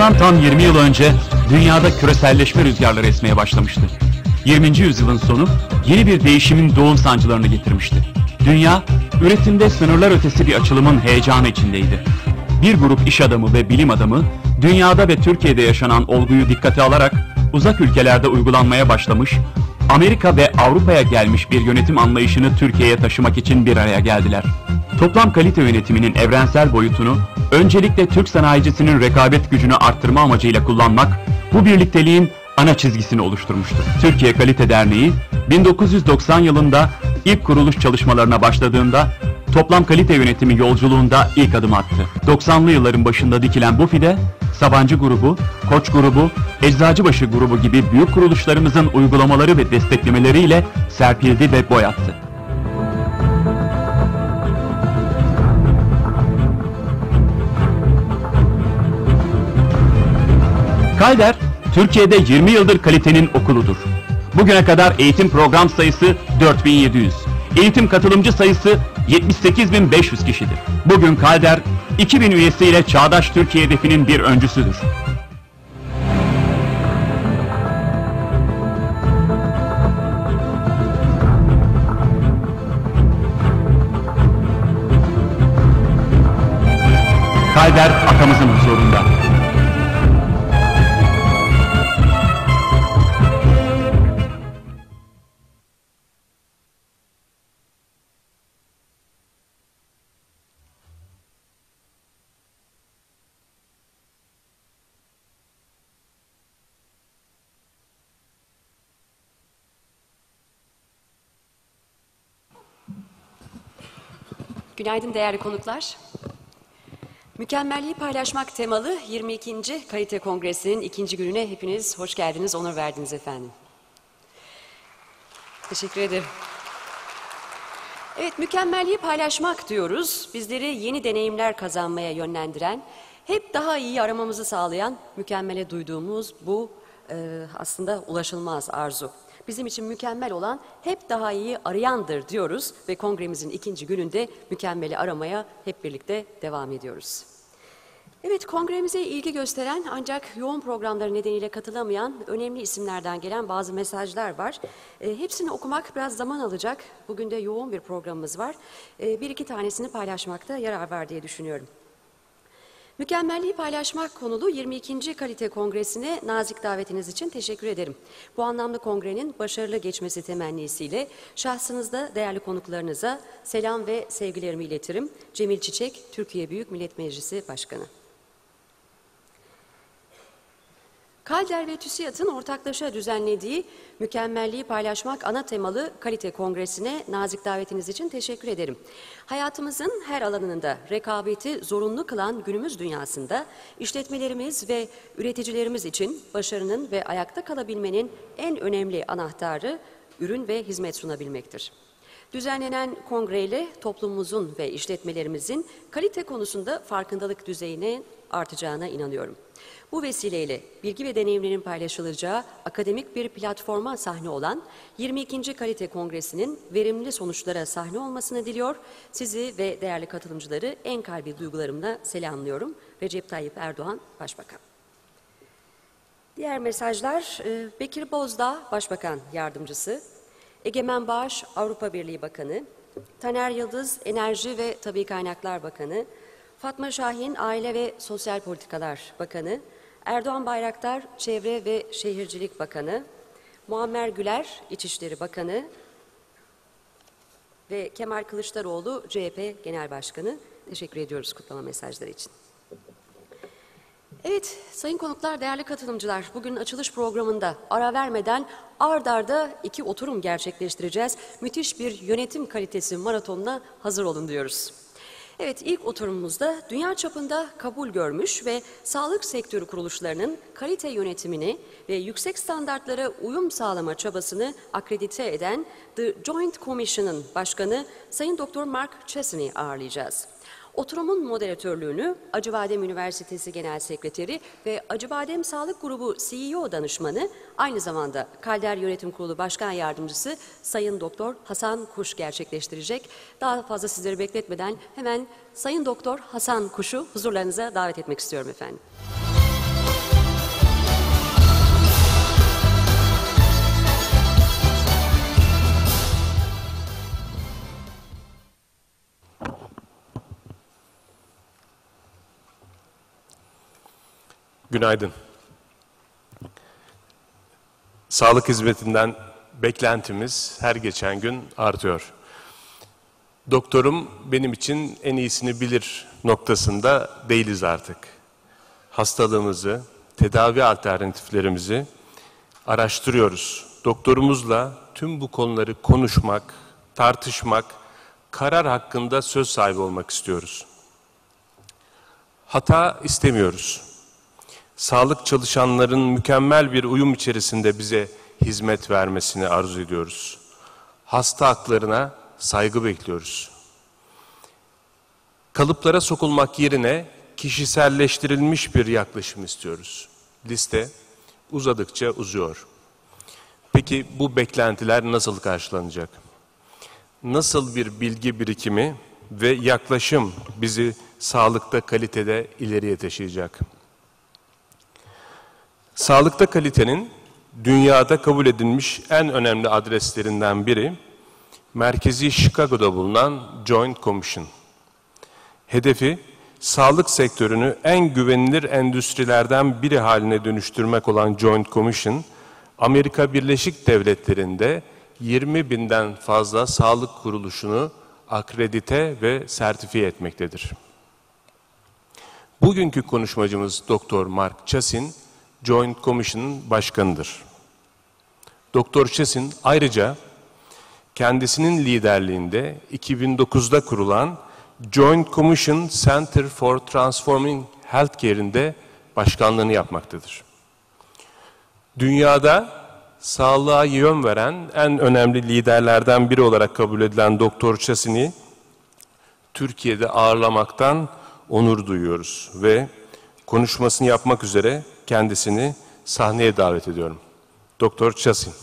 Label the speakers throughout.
Speaker 1: Bundan tam 20 yıl önce dünyada küreselleşme rüzgarları esmeye başlamıştı. 20. yüzyılın sonu yeni bir değişimin doğum sancılarını getirmişti. Dünya, üretimde sınırlar ötesi bir açılımın heyecanı içindeydi. Bir grup iş adamı ve bilim adamı, dünyada ve Türkiye'de yaşanan olguyu dikkate alarak uzak ülkelerde uygulanmaya başlamış, Amerika ve Avrupa'ya gelmiş bir yönetim anlayışını Türkiye'ye taşımak için bir araya geldiler. Toplam kalite yönetiminin evrensel boyutunu öncelikle Türk sanayicisinin rekabet gücünü arttırma amacıyla kullanmak, bu birlikteliğin ana çizgisini oluşturmuştur. Türkiye Kalite Derneği 1990 yılında ilk kuruluş çalışmalarına başladığında toplam kalite yönetimi yolculuğunda ilk adım attı. 90'lı yılların başında dikilen bu fide, Sabancı grubu, Koç grubu, Eczacıbaşı grubu gibi büyük kuruluşlarımızın uygulamaları ve desteklemeleriyle serpildi ve boy attı. Kalder, Türkiye'de 20 yıldır kalitenin okuludur. Bugüne kadar eğitim program sayısı 4700, eğitim katılımcı sayısı 78.500 kişidir. Bugün Kalder, 2000 üyesiyle Çağdaş Türkiye hedefinin bir öncüsüdür. Kalder atamızın huzurunda.
Speaker 2: Günaydın değerli konuklar. Mükemmelliği paylaşmak temalı 22. Kalite Kongresi'nin ikinci gününe hepiniz hoş geldiniz, onur verdiniz efendim. Teşekkür ederim. Evet, mükemmelliği paylaşmak diyoruz. Bizleri yeni deneyimler kazanmaya yönlendiren, hep daha iyi aramamızı sağlayan, mükemmele duyduğumuz bu aslında ulaşılmaz arzu. Bizim için mükemmel olan hep daha iyi arayandır diyoruz ve kongremizin ikinci gününde mükemmeli aramaya hep birlikte devam ediyoruz. Evet, kongremize ilgi gösteren ancak yoğun programları nedeniyle katılamayan önemli isimlerden gelen bazı mesajlar var. Hepsini okumak biraz zaman alacak. Bugün de yoğun bir programımız var. Bir iki tanesini paylaşmakta yarar var diye düşünüyorum. Mükemmelliği paylaşmak konulu 22. Kalite Kongresi'ne nazik davetiniz için teşekkür ederim. Bu anlamda kongrenin başarılı geçmesi temennisiyle şahsınızda değerli konuklarınıza selam ve sevgilerimi iletirim. Cemil Çiçek, Türkiye Büyük Millet Meclisi Başkanı. Kalder ve TÜSİAD'ın ortaklaşa düzenlediği Mükemmelliği Paylaşmak ana temalı Kalite Kongresi'ne nazik davetiniz için teşekkür ederim. Hayatımızın her alanında rekabeti zorunlu kılan günümüz dünyasında işletmelerimiz ve üreticilerimiz için başarının ve ayakta kalabilmenin en önemli anahtarı ürün ve hizmet sunabilmektir. Düzenlenen kongreyle toplumumuzun ve işletmelerimizin kalite konusunda farkındalık düzeyine artacağına inanıyorum. Bu vesileyle bilgi ve deneyimlerin paylaşılacağı akademik bir platforma sahne olan 22. Kalite Kongresi'nin verimli sonuçlara sahne olmasını diliyor. Sizi ve değerli katılımcıları en kalbi duygularımla selamlıyorum. Recep Tayyip Erdoğan, Başbakan. Diğer mesajlar, Bekir Bozdağ, Başbakan Yardımcısı, Egemen Bağış, Avrupa Birliği Bakanı, Taner Yıldız, Enerji ve Tabii Kaynaklar Bakanı, Fatma Şahin, Aile ve Sosyal Politikalar Bakanı, Erdoğan Bayraktar, Çevre ve Şehircilik Bakanı, Muammer Güler, İçişleri Bakanı ve Kemal Kılıçdaroğlu, CHP Genel Başkanı. Teşekkür ediyoruz kutlama mesajları için. Evet, sayın konuklar, değerli katılımcılar, bugün açılış programında ara vermeden ard arda 2 oturum gerçekleştireceğiz. Müthiş bir yönetim kalitesi maratonuna hazır olun diyoruz. Evet, ilk oturumumuzda dünya çapında kabul görmüş ve sağlık sektörü kuruluşlarının kalite yönetimini ve yüksek standartlara uyum sağlama çabasını akredite eden The Joint Commission'ın başkanı Sayın Dr. Mark Chesney'i ağırlayacağız. Oturumun moderatörlüğünü Acıbadem Üniversitesi Genel Sekreteri ve Acıbadem Sağlık Grubu CEO danışmanı, aynı zamanda Kalder Yönetim Kurulu Başkan Yardımcısı Sayın Doktor Hasan Kuş gerçekleştirecek. Daha fazla sizleri bekletmeden hemen Sayın Doktor Hasan Kuş'u huzurlarınıza davet etmek istiyorum efendim.
Speaker 3: Günaydın. Sağlık hizmetinden beklentimiz her geçen gün artıyor. Doktorum benim için en iyisini bilir noktasında değiliz artık. Hastalığımızı, tedavi alternatiflerimizi araştırıyoruz. Doktorumuzla tüm bu konuları konuşmak, tartışmak, karar hakkında söz sahibi olmak istiyoruz. Hata istemiyoruz. Sağlık çalışanların mükemmel bir uyum içerisinde bize hizmet vermesini arzu ediyoruz. Hasta haklarına saygı bekliyoruz. Kalıplara sokulmak yerine kişiselleştirilmiş bir yaklaşım istiyoruz. Liste uzadıkça uzuyor. Peki bu beklentiler nasıl karşılanacak? Nasıl bir bilgi birikimi ve yaklaşım bizi sağlıkta kalitede ileriye taşıyacak? Sağlıkta kalitenin dünyada kabul edilmiş en önemli adreslerinden biri, merkezi Chicago'da bulunan Joint Commission. Hedefi, sağlık sektörünü en güvenilir endüstrilerden biri haline dönüştürmek olan Joint Commission, Amerika Birleşik Devletleri'nde 20.000'den fazla sağlık kuruluşunu akredite ve sertifiye etmektedir. Bugünkü konuşmacımız Dr. Mark Chassin, Joint Commission'ın başkanıdır. Dr. Chassin ayrıca kendisinin liderliğinde 2009'da kurulan Joint Commission Center for Transforming Healthcare'in de başkanlığını yapmaktadır. Dünyada sağlığa yön veren en önemli liderlerden biri olarak kabul edilen Dr. Chassin'i Türkiye'de ağırlamaktan onur duyuyoruz ve konuşmasını yapmak üzere kendisini sahneye davet ediyorum. Dr. Chassin.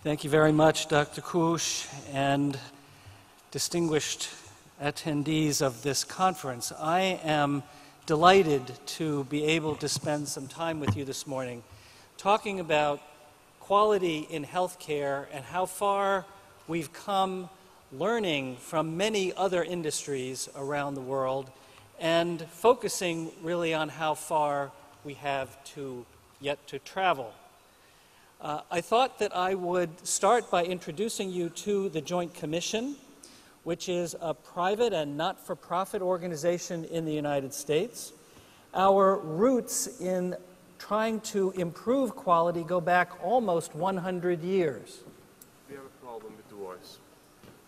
Speaker 4: Thank you very much, Dr. Kush, and distinguished attendees of this conference. I am delighted to be able to spend some time with you this morning talking about quality in healthcare and how far we've come learning from many other industries around the world and focusing really on how far we have yet to travel. I thought that I would start by introducing you to the Joint Commission, which is a private and not-for-profit organization in the United States. Our roots in trying to improve quality go back almost 100 years.
Speaker 3: We have a problem with the voice,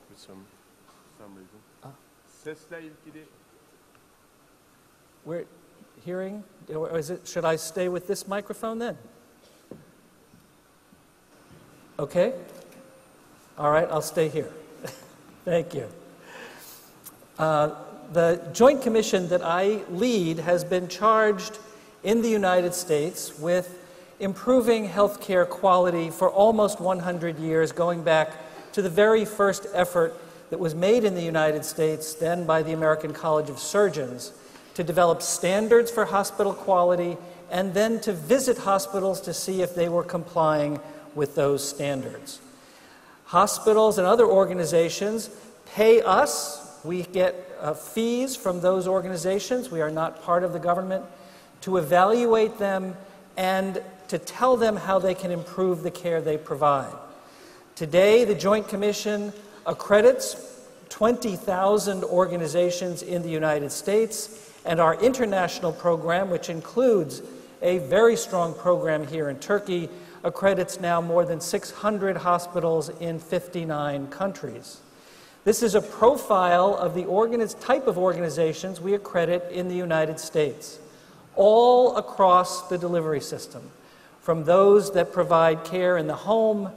Speaker 3: for some reason. Sesle ilgili.
Speaker 4: We're hearing, or should I stay with this microphone then? Okay? All right, I'll stay here. Thank you. The Joint Commission that I lead has been charged in the United States with improving healthcare quality for almost 100 years, going back to the very first effort that was made in the United States, then by the American College of Surgeons, to develop standards for hospital quality and then to visit hospitals to see if they were complying with those standards. Hospitals and other organizations pay us. We get fees from those organizations. We are not part of the government, to evaluate them and to tell them how they can improve the care they provide. Today, the Joint Commission accredits 20,000 organizations in the United States, and our international program, which includes a very strong program here in Turkey, accredits now more than 600 hospitals in 59 countries. This is a profile of the type of organizations we accredit in the United States, all across the delivery system, from those that provide care in the home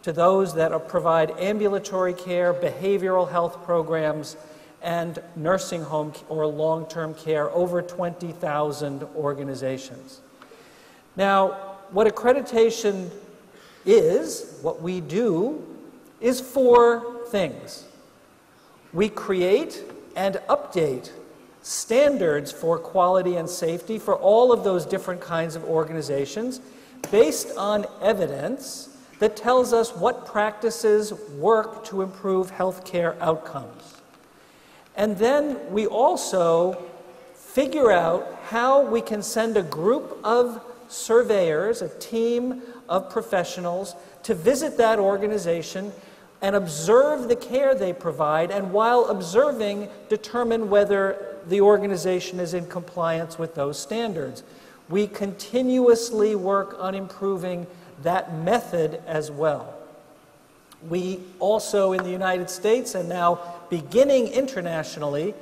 Speaker 4: to those that provide ambulatory care, behavioral health programs, and nursing home or long-term care, over 20,000 organizations. Now, what accreditation is, what we do, is 4 things. We create and update standards for quality and safety for all of those different kinds of organizations based on evidence that tells us what practices work to improve healthcare outcomes. And then we also figure out how we can send a group of surveyors, a team of professionals, to visit that organization and observe the care they provide, and while observing, determine whether the organization is in compliance with those standards. We continuously work on improving that method as well. We also, in the United States, and now beginning internationally,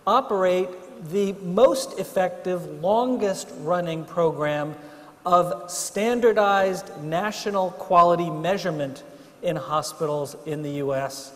Speaker 4: operate the most effective, longest-running program of standardized national quality measurement in hospitals in the U.S.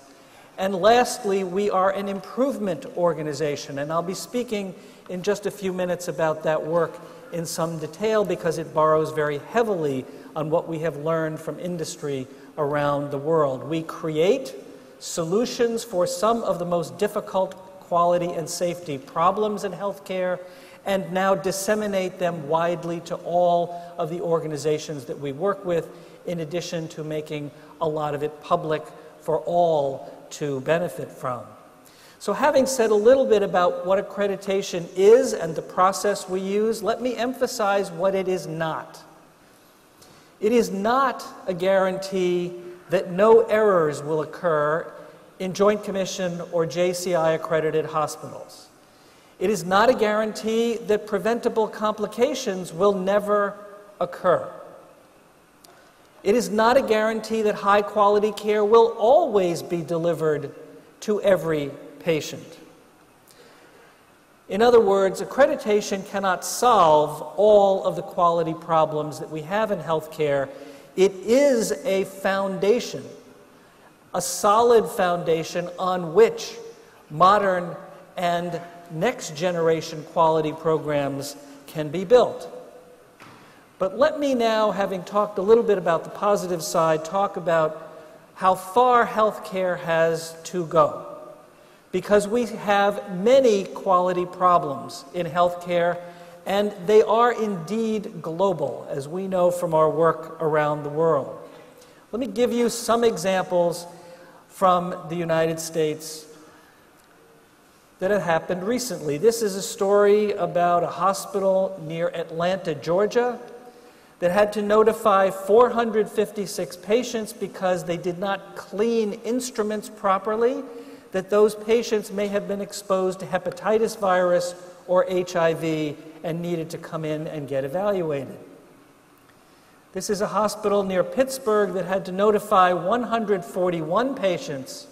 Speaker 4: And lastly, we are an improvement organization, and I'll be speaking in just a few minutes about that work in some detail because it borrows very heavily on what we have learned from industry around the world. We create solutions for some of the most difficult quality and safety problems in healthcare, and now disseminate them widely to all of the organizations that we work with, in addition to making a lot of it public for all to benefit from. So having said a little bit about what accreditation is and the process we use, let me emphasize what it is not. It is not a guarantee that no errors will occur in Joint Commission or JCI accredited hospitals. It is not a guarantee that preventable complications will never occur. It is not a guarantee that high quality care will always be delivered to every patient. In other words, accreditation cannot solve all of the quality problems that we have in healthcare. It is a foundation, a solid foundation on which modern and next generation quality programs can be built. But let me now, having talked a little bit about the positive side, talk about how far healthcare has to go. Because we have many quality problems in healthcare, and they are indeed global, as we know from our work around the world. Let me give you some examples from the United States that have happened recently. This is a story about a hospital near Atlanta, Georgia, that had to notify 456 patients because they did not clean instruments properly, that those patients may have been exposed to hepatitis virus or HIV and needed to come in and get evaluated. This is a hospital near Pittsburgh that had to notify 141 patients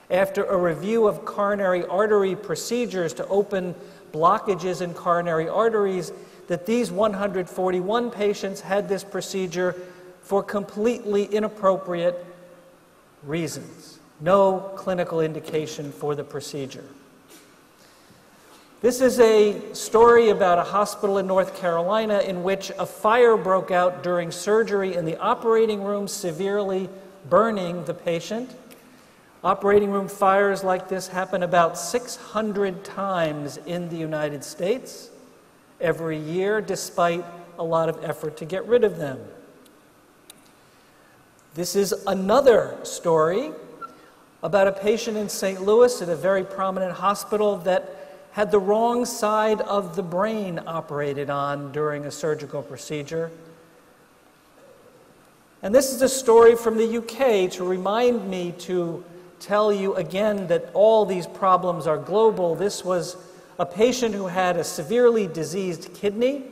Speaker 4: after a review of coronary artery procedures to open blockages in coronary arteries, that these 141 patients had this procedure for completely inappropriate reasons. No clinical indication for the procedure. This is a story about a hospital in North Carolina in which a fire broke out during surgery in the operating room, severely burning the patient. Operating room fires like this happen about 600 times in the United States every year, despite a lot of effort to get rid of them. This is another story about a patient in St. Louis at a very prominent hospital that had the wrong side of the brain operated on during a surgical procedure. And this is a story from the UK to remind me to tell you again that all these problems are global. This was a patient who had a severely diseased kidney,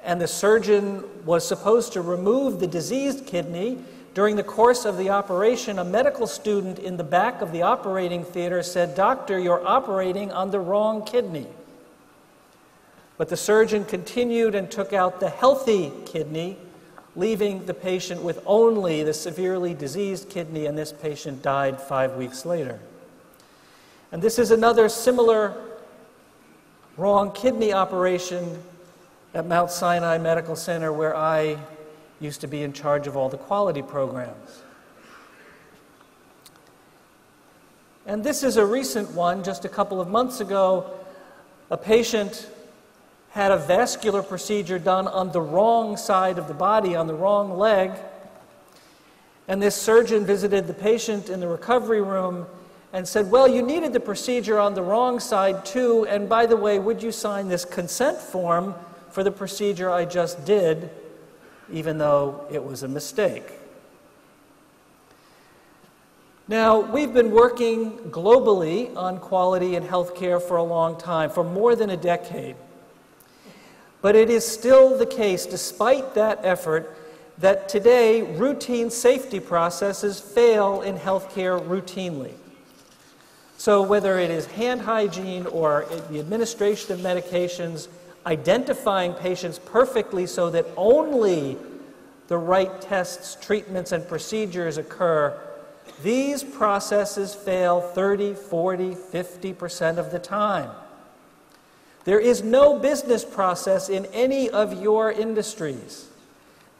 Speaker 4: and the surgeon was supposed to remove the diseased kidney. During the course of the operation, a medical student in the back of the operating theater said, "Doctor, you're operating on the wrong kidney." But the surgeon continued and took out the healthy kidney, leaving the patient with only the severely diseased kidney, and this patient died 5 weeks later. And this is another similar wrong kidney operation at Mount Sinai Medical Center, where I used to be in charge of all the quality programs. And this is a recent one, just a couple of months ago. A patient had a vascular procedure done on the wrong side of the body, on the wrong leg, and this surgeon visited the patient in the recovery room and said, well, you needed the procedure on the wrong side too, and by the way, would you sign this consent form for the procedure I just did, even though it was a mistake? Now, we've been working globally on quality in healthcare for a long time, for more than a decade. But it is still the case, despite that effort, that today routine safety processes fail in healthcare routinely. So whether it is hand hygiene or the administration of medications, identifying patients perfectly so that only the right tests, treatments, and procedures occur, these processes fail 30, 40, 50% of the time. There is no business process in any of your industries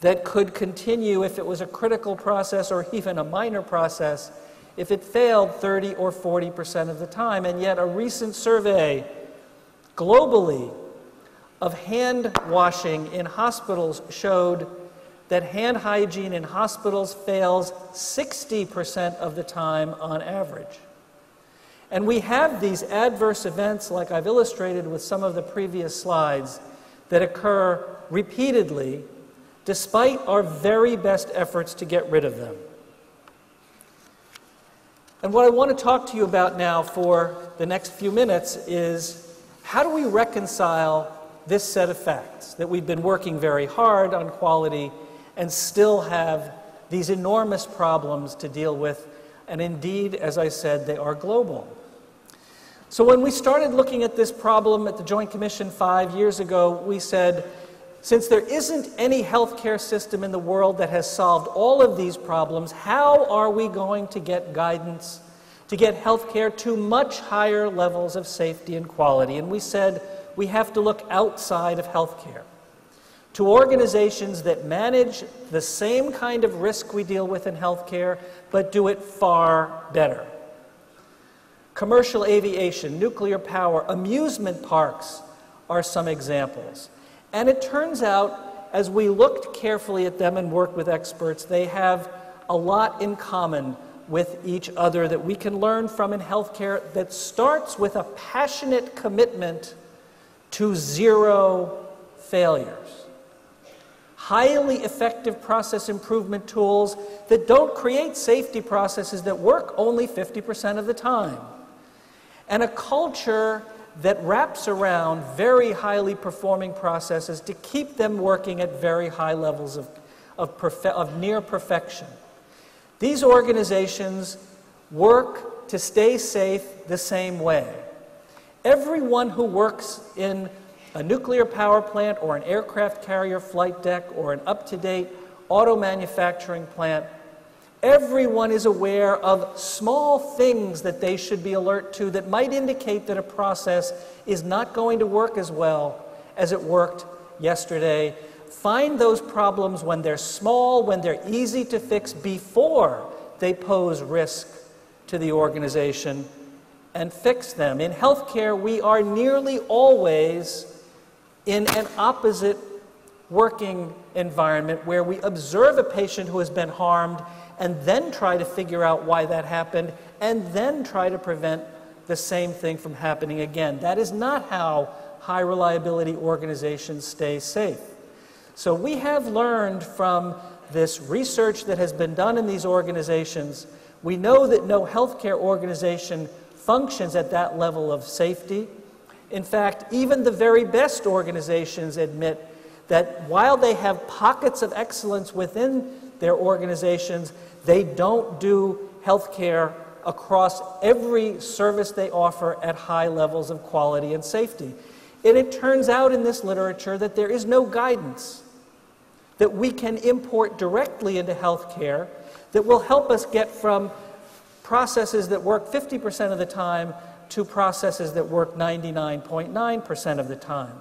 Speaker 4: that could continue if it was a critical process or even a minor process if it failed 30 or 40% of the time. And yet a recent survey globally of hand washing in hospitals showed that hand hygiene in hospitals fails 60% of the time on average. And we have these adverse events, like I've illustrated with some of the previous slides, that occur repeatedly despite our very best efforts to get rid of them. And what I want to talk to you about now for the next few minutes is how do we reconcile this set of facts, that we've been working very hard on quality and still have these enormous problems to deal with, and indeed, as I said, they are global. So when we started looking at this problem at the Joint Commission 5 years ago, we said, since there isn't any healthcare system in the world that has solved all of these problems, how are we going to get guidance to get healthcare to much higher levels of safety and quality? And we said we have to look outside of healthcare, to organizations that manage the same kind of risk we deal with in healthcare, but do it far better. Commercial aviation, nuclear power, amusement parks are some examples. And it turns out, as we looked carefully at them and worked with experts, they have a lot in common with each other that we can learn from in healthcare that starts with a passionate commitment to zero failures. Highly effective process improvement tools that don't create safety processes that work only 50% of the time. And a culture that wraps around very highly performing processes to keep them working at very high levels of near perfection. These organizations work to stay safe the same way. Everyone who works in a nuclear power plant or an aircraft carrier flight deck or an up-to-date auto manufacturing plant, everyone is aware of small things that they should be alert to that might indicate that a process is not going to work as well as it worked yesterday. Find those problems when they're small, when they're easy to fix before they pose risk to the organization, and fix them. In healthcare, we are nearly always in an opposite working environment where we observe a patient who has been harmed and then try to figure out why that happened, and then try to prevent the same thing from happening again. That is not how high reliability organizations stay safe. So we have learned from this research that has been done in these organizations, we know that no healthcare organization functions at that level of safety. In fact, even the very best organizations admit that while they have pockets of excellence within their organizations, they don't do healthcare across every service they offer at high levels of quality and safety. And it turns out in this literature that there is no guidance that we can import directly into healthcare that will help us get from processes that work 50% of the time to processes that work 99.9% of the time.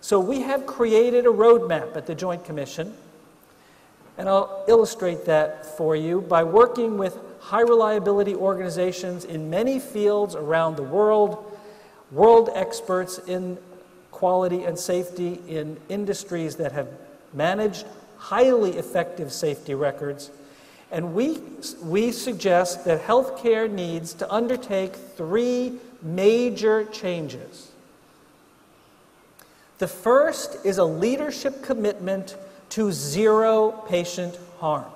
Speaker 4: So we have created a roadmap at the Joint Commission, and I'll illustrate that for you by working with high reliability organizations in many fields around the world, world experts in quality and safety in industries that have managed highly effective safety records. And we suggest that healthcare needs to undertake 3 major changes. The first is a leadership commitment to zero patient harm,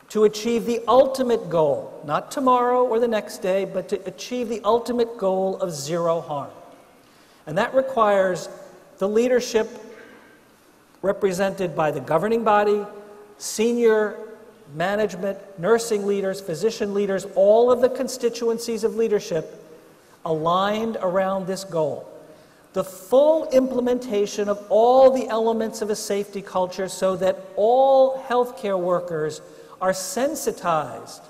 Speaker 4: to achieve the ultimate goal, not tomorrow or the next day, but to achieve the ultimate goal of zero harm. And that requires the leadership represented by the governing body, senior management, nursing leaders, physician leaders, all of the constituencies of leadership aligned around this goal. The full implementation of all the elements of a safety culture so that all healthcare workers are sensitized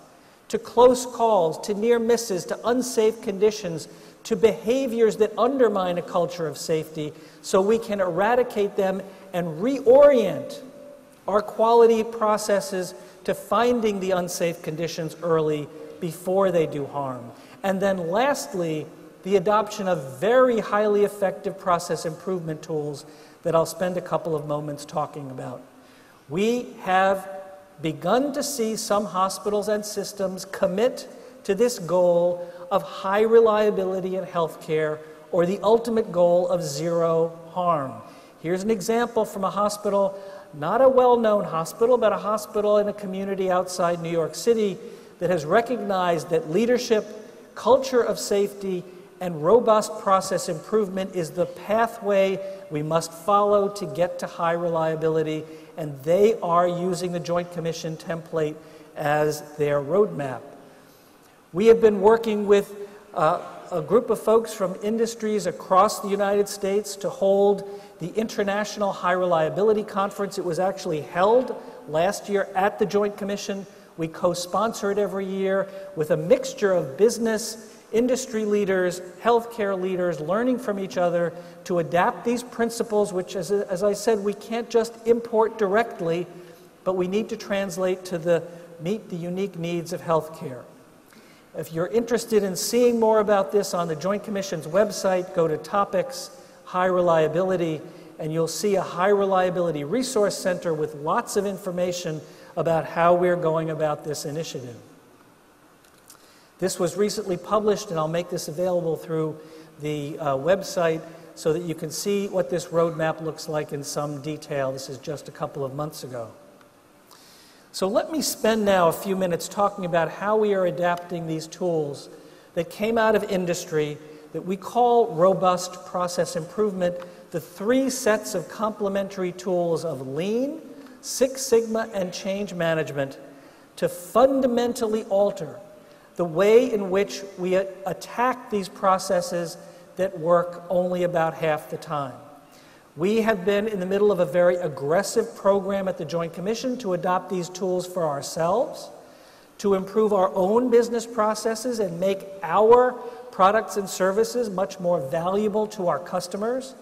Speaker 4: to close calls, to near misses, to unsafe conditions, to behaviors that undermine a culture of safety, so we can eradicate them and reorient our quality processes to finding the unsafe conditions early before they do harm. And then lastly, the adoption of very highly effective process improvement tools that I'll spend a couple of moments talking about. We have begun to see some hospitals and systems commit to this goal of high reliability in healthcare, or the ultimate goal of zero harm. Here's an example from a hospital, not a well-known hospital, but a hospital in a community outside New York City that has recognized that leadership, culture of safety, and robust process improvement is the pathway we must follow to get to high reliability, and they are using the Joint Commission template as their roadmap. We have been working with a group of folks from industries across the United States to hold the International High Reliability Conference. It was actually held last year at the Joint Commission. We co-sponsor it every year with a mixture of business, industry leaders, healthcare leaders, learning from each other to adapt these principles, which, as I said, we can't just import directly, but we need to translate to meet the unique needs of healthcare. If you're interested in seeing more about this on the Joint Commission's website, go to Topics, High Reliability, and you'll see a High Reliability Resource Center with lots of information about how we're going about this initiative. This was recently published, and I'll make this available through the website so that you can see what this roadmap looks like in some detail. This is just a couple of months ago. So let me spend now a few minutes talking about how we are adapting these tools that came out of industry that we call robust process improvement, the 3 sets of complementary tools of Lean, Six Sigma, and change management to fundamentally alter the way in which we attack these processes that work only about half the time. We have been in the middle of a very aggressive program at the Joint Commission to adopt these tools for ourselves, to improve our own business processes and make our products and services much more valuable to our customers.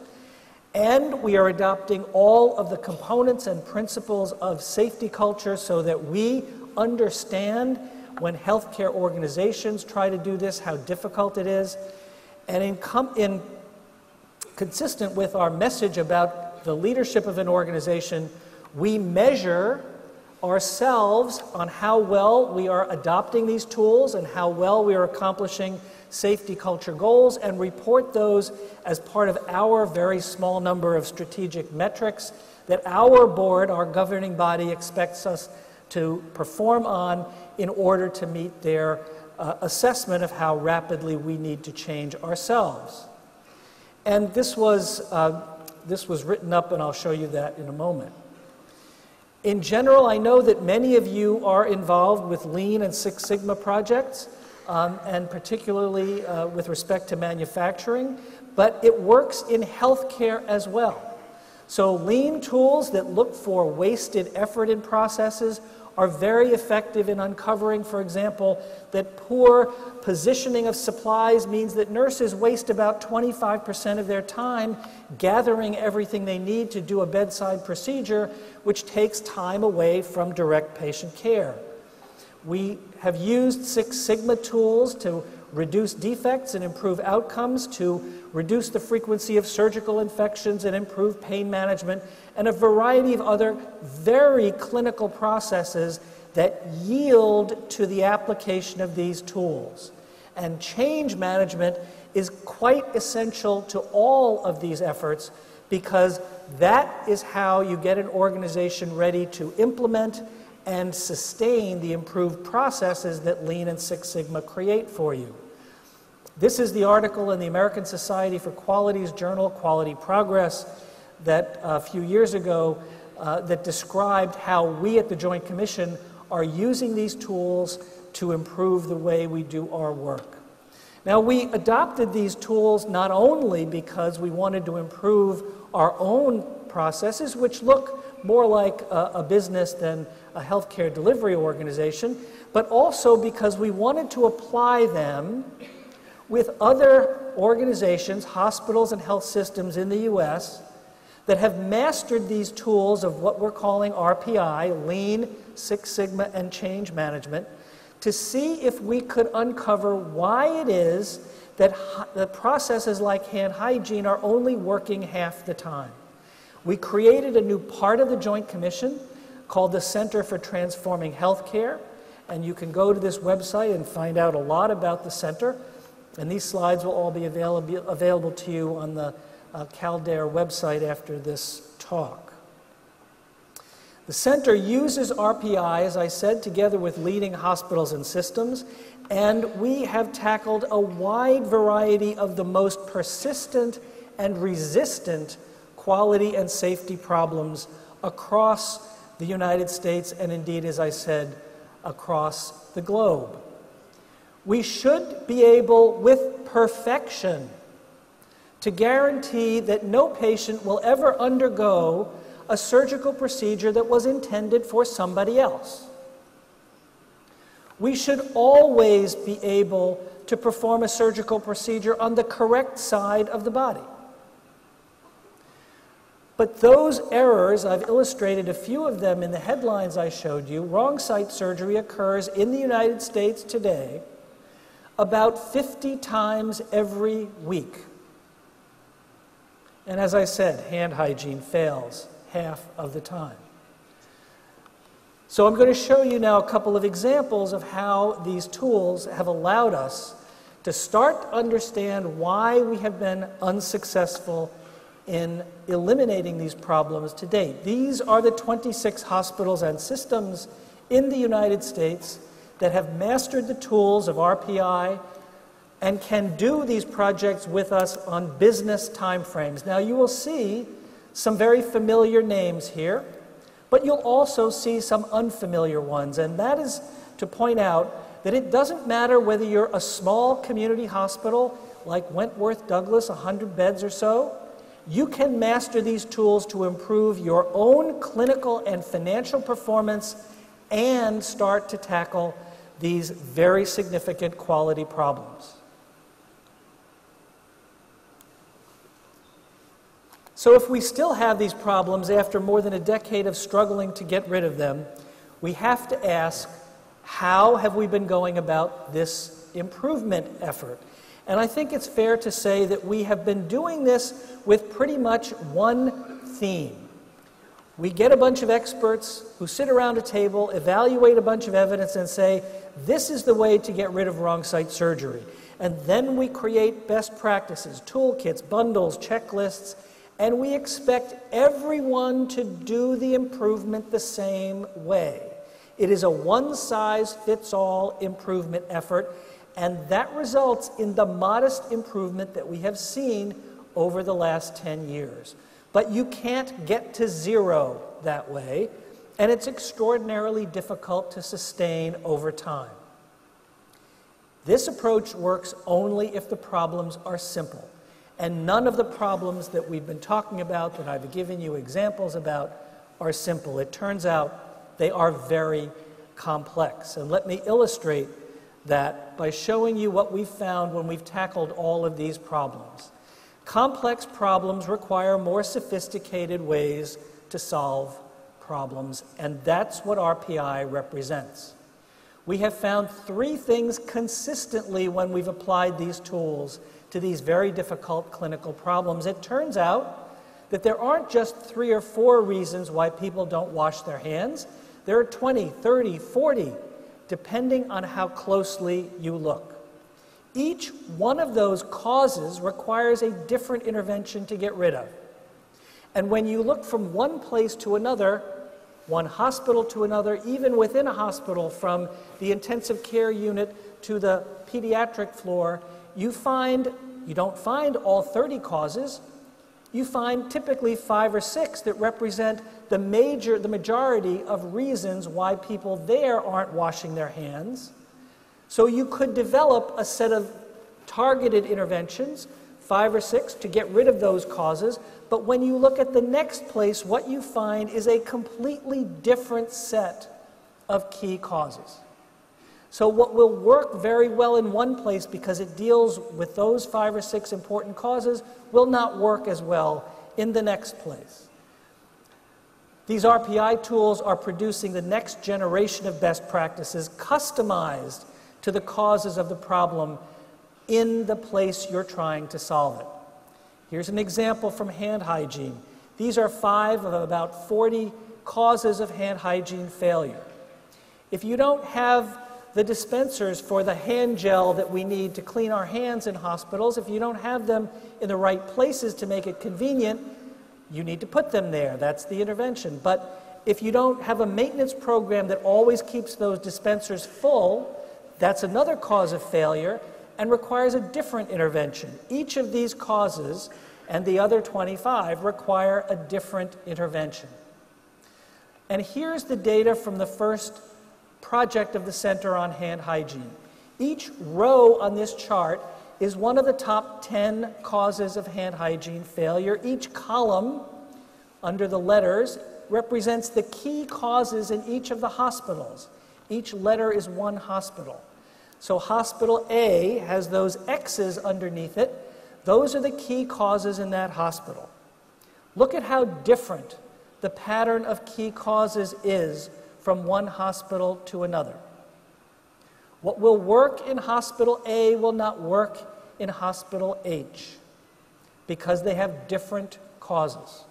Speaker 4: And we are adopting all of the components and principles of safety culture so that we understand when healthcare organizations try to do this, how difficult it is. And consistent with our message about the leadership of an organization, we measure ourselves on how well we are adopting these tools and how well we are accomplishing safety culture goals, and report those as part of our very small number of strategic metrics that our board, our governing body, expects us to perform on in order to meet their assessment of how rapidly we need to change ourselves. And this was written up, and I'll show you that in a moment. In general, I know that many of you are involved with Lean and Six Sigma projects, and particularly with respect to manufacturing, but it works in healthcare as well. So Lean tools that look for wasted effort in processes are very effective in uncovering, for example, that poor positioning of supplies means that nurses waste about 25% of their time gathering everything they need to do a bedside procedure, which takes time away from direct patient care. We have used Six Sigma tools to reduce defects and improve outcomes, to reduce the frequency of surgical infections and improve pain management, and a variety of other very clinical processes that yield to the application of these tools. And change management is quite essential to all of these efforts, because that is how you get an organization ready to implement and sustain the improved processes that Lean and Six Sigma create for you. This is the article in the American Society for Quality's journal, Quality Progress, that a few years ago that described how we at the Joint Commission are using these tools to improve the way we do our work. Now, we adopted these tools not only because we wanted to improve our own processes, which look more like a business than a healthcare delivery organization, but also because we wanted to apply them with other organizations, hospitals and health systems in the US that have mastered these tools of what we're calling RPI, Lean, Six Sigma, and Change Management, to see if we could uncover why it is that the processes like hand hygiene are only working half the time. We created a new part of the Joint Commission called the Center for Transforming Healthcare, and you can go to this website and find out a lot about the center, and these slides will all be available to you on the CalDare website after this talk. The center uses RPI, as I said, together with leading hospitals and systems, and we have tackled a wide variety of the most persistent and resistant quality and safety problems across the United States and indeed, as I said, across the globe. We should be able, with perfection, to guarantee that no patient will ever undergo a surgical procedure that was intended for somebody else. We should always be able to perform a surgical procedure on the correct side of the body. But those errors, I've illustrated a few of them in the headlines I showed you. Wrong site surgery occurs in the United States today about 50 times every week. And as I said, hand hygiene fails half of the time. So I'm going to show you now a couple of examples of how these tools have allowed us to start to understand why we have been unsuccessful in eliminating these problems to date. These are the 26 hospitals and systems in the United States that have mastered the tools of RPI and can do these projects with us on business timeframes. Now, you will see some very familiar names here, but you'll also see some unfamiliar ones, and that is to point out that it doesn't matter whether you're a small community hospital like Wentworth Douglas, 100 beds or so. You can master these tools to improve your own clinical and financial performance and start to tackle these very significant quality problems. So if we still have these problems after more than a decade of struggling to get rid of them, we have to ask, how have we been going about this improvement effort? And I think it's fair to say that we have been doing this with pretty much one theme. We get a bunch of experts who sit around a table, evaluate a bunch of evidence, and say, this is the way to get rid of wrong site surgery. And then we create best practices, toolkits, bundles, checklists, and we expect everyone to do the improvement the same way. It is a one-size-fits-all improvement effort, and that results in the modest improvement that we have seen over the last 10 years. But you can't get to zero that way, and it's extraordinarily difficult to sustain over time. This approach works only if the problems are simple. And none of the problems that we've been talking about, that I've given you examples about, are simple. It turns out they are very complex. And let me illustrate that by showing you what we've found when we've tackled all of these problems. Complex problems require more sophisticated ways to solve problems, and that's what RPI represents. We have found three things consistently when we've applied these tools to these very difficult clinical problems. It turns out that there aren't just 3 or 4 reasons why people don't wash their hands. There are 20, 30, 40, depending on how closely you look. Each one of those causes requires a different intervention to get rid of. And when you look from one place to another, one hospital to another, even within a hospital, from the intensive care unit to the pediatric floor, you don't find all 30 causes. You find typically 5 or 6 that represent the majority of reasons why people there aren't washing their hands. So you could develop a set of targeted interventions, 5 or 6, to get rid of those causes. But when you look at the next place, what you find is a completely different set of key causes. So what will work very well in one place because it deals with those 5 or 6 important causes will not work as well in the next place. These RPI tools are producing the next generation of best practices customized to the causes of the problem in the place you're trying to solve it. Here's an example from hand hygiene. These are 5 of about 40 causes of hand hygiene failure. If you don't have the dispensers for the hand gel that we need to clean our hands in hospitals, if you don't have them in the right places to make it convenient, you need to put them there. That's the intervention. But if you don't have a maintenance program that always keeps those dispensers full, that's another cause of failure and requires a different intervention. Each of these causes and the other 25 require a different intervention. And here's the data from the first project of the Center on Hand Hygiene. Each row on this chart is one of the top 10 causes of hand hygiene failure. Each column under the letters represents the key causes in each of the hospitals. Each letter is one hospital. So hospital A has those X's underneath it. Those are the key causes in that hospital. Look at how different the pattern of key causes is from one hospital to another. What will work in hospital A will not work in hospital H because they have different causes.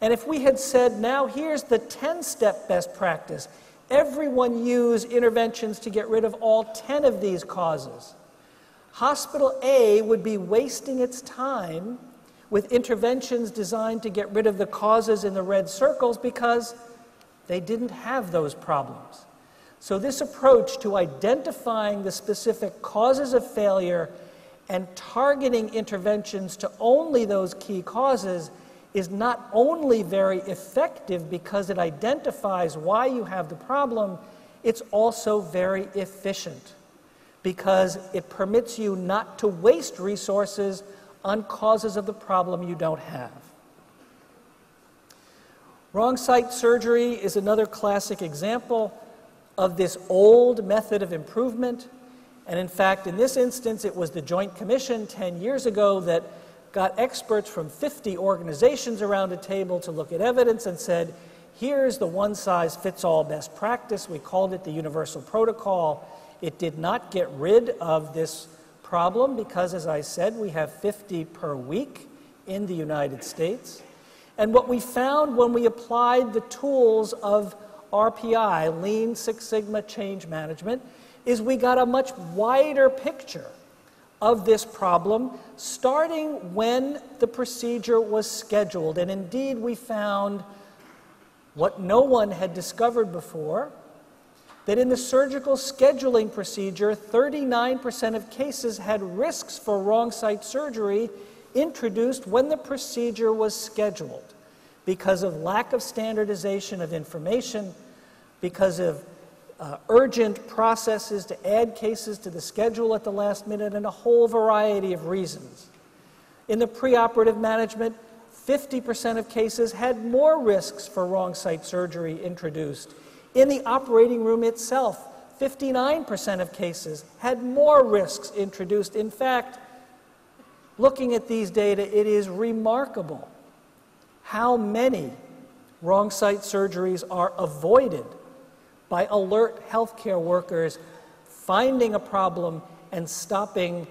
Speaker 4: And if we had said, now here's the 10-step best practice, everyone use interventions to get rid of all 10 of these causes, hospital A would be wasting its time with interventions designed to get rid of the causes in the red circles because they didn't have those problems. So this approach to identifying the specific causes of failure and targeting interventions to only those key causes is not only very effective because it identifies why you have the problem, it's also very efficient because it permits you not to waste resources on causes of the problem you don't have. Wrong site surgery is another classic example of this old method of improvement. And in fact, in this instance, it was the Joint Commission 10 years ago that got experts from 50 organizations around a table to look at evidence and said, here's the one-size-fits-all best practice. We called it the Universal Protocol. It did not get rid of this problem because, as I said, we have 50 per week in the United States. And what we found when we applied the tools of RPI, Lean Six Sigma Change Management, is we got a much wider picture of this problem, starting when the procedure was scheduled. And indeed, we found what no one had discovered before, that in the surgical scheduling procedure, 39% of cases had risks for wrong site surgery introduced when the procedure was scheduled because of lack of standardization of information, because of urgent processes to add cases to the schedule at the last minute, and a whole variety of reasons. In the preoperative management, 50% of cases had more risks for wrong site surgery introduced. In the operating room itself, 59% of cases had more risks introduced. In fact, looking at these data, it is remarkable how many wrong site surgeries are avoided by alert healthcare workers finding a problem and stopping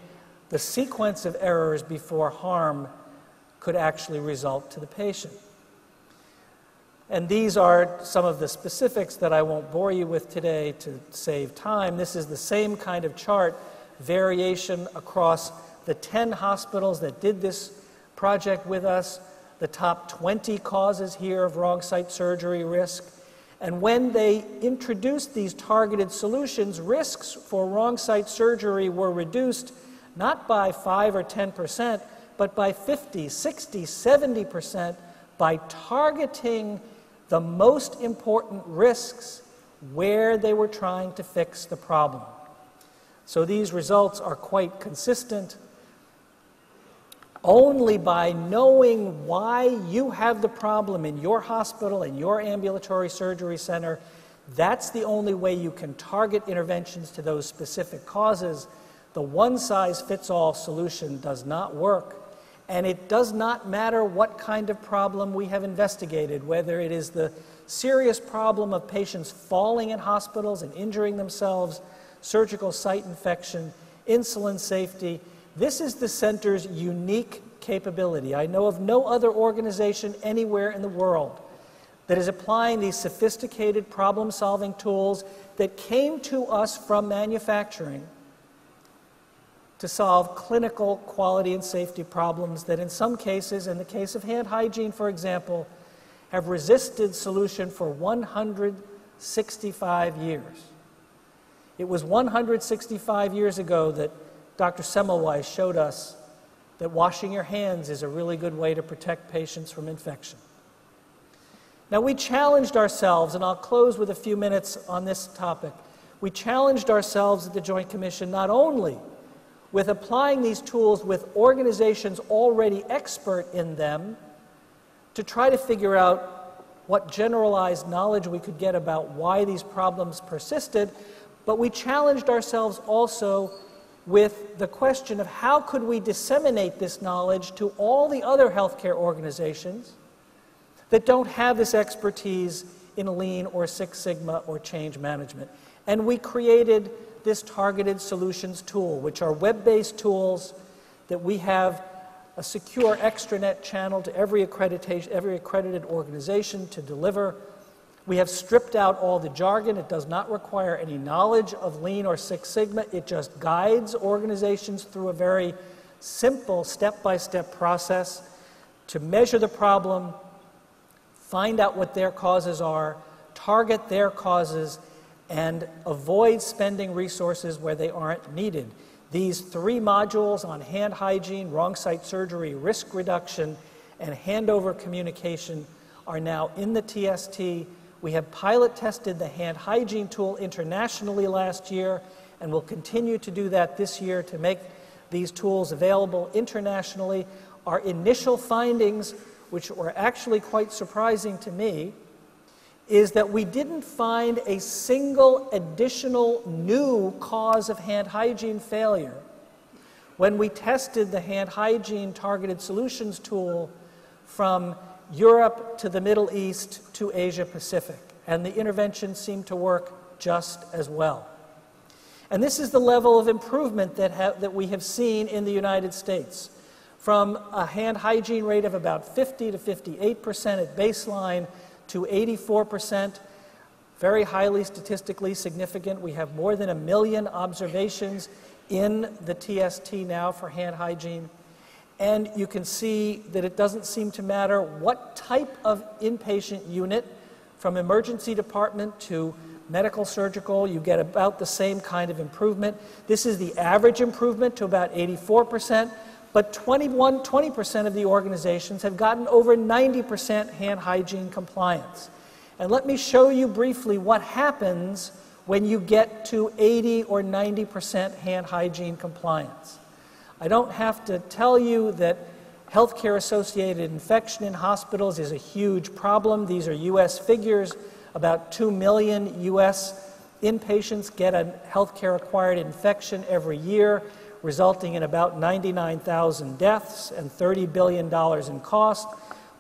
Speaker 4: the sequence of errors before harm could actually result to the patient. And these are some of the specifics that I won't bore you with today to save time. This is the same kind of chart, variation across the 10 hospitals that did this project with us, the top 20 causes here of wrong site surgery risk. And when they introduced these targeted solutions, risks for wrong site surgery were reduced not by 5 or 10%, but by 50, 60, 70% by targeting the most important risks where they were trying to fix the problem. So these results are quite consistent. Only by knowing why you have the problem in your hospital, in your ambulatory surgery center, that's the only way you can target interventions to those specific causes. The one-size-fits-all solution does not work. And it does not matter what kind of problem we have investigated, whether it is the serious problem of patients falling in hospitals and injuring themselves, surgical site infection, insulin safety. This is the center's unique capability. I know of no other organization anywhere in the world that is applying these sophisticated problem-solving tools that came to us from manufacturing to solve clinical quality and safety problems that in some cases, in the case of hand hygiene, for example, have resisted solution for 165 years. It was 165 years ago that Dr. Semmelweis showed us that washing your hands is a really good way to protect patients from infection. Now, we challenged ourselves, and I'll close with a few minutes on this topic. We challenged ourselves at the Joint Commission not only with applying these tools with organizations already expert in them to try to figure out what generalized knowledge we could get about why these problems persisted, but we challenged ourselves also with the question of how could we disseminate this knowledge to all the other healthcare organizations that don't have this expertise in Lean or Six Sigma or change management. And we created this targeted solutions tool, which are web-based tools that we have a secure extranet channel to every accredited organization to deliver. We have stripped out all the jargon. It does not require any knowledge of Lean or Six Sigma. It just guides organizations through a very simple step-by-step process to measure the problem, find out what their causes are, target their causes, and avoid spending resources where they aren't needed. These 3 modules on hand hygiene, wrong site surgery, risk reduction, and handover communication are now in the TST. We have pilot tested the hand hygiene tool internationally last year, and will continue to do that this year to make these tools available internationally. Our initial findings, which were actually quite surprising to me, is that we didn't find a single additional new cause of hand hygiene failure when we tested the hand hygiene targeted solutions tool from Europe to the Middle East to Asia Pacific, and the intervention seemed to work just as well. And this is the level of improvement that we have seen in the United States, from a hand hygiene rate of about 50 to 58% at baseline to 84%, very highly statistically significant. We have more than 1 million observations in the TST now for hand hygiene. And you can see that it doesn't seem to matter what type of inpatient unit, from emergency department to medical surgical, you get about the same kind of improvement. This is the average improvement to about 84%, but 20% of the organizations have gotten over 90% hand hygiene compliance. And let me show you briefly what happens when you get to 80 or 90% hand hygiene compliance. I don't have to tell you that healthcare-associated infection in hospitals is a huge problem. These are U.S. figures. About 2 million U.S. inpatients get a healthcare-acquired infection every year, resulting in about 99,000 deaths and $30 billion in cost.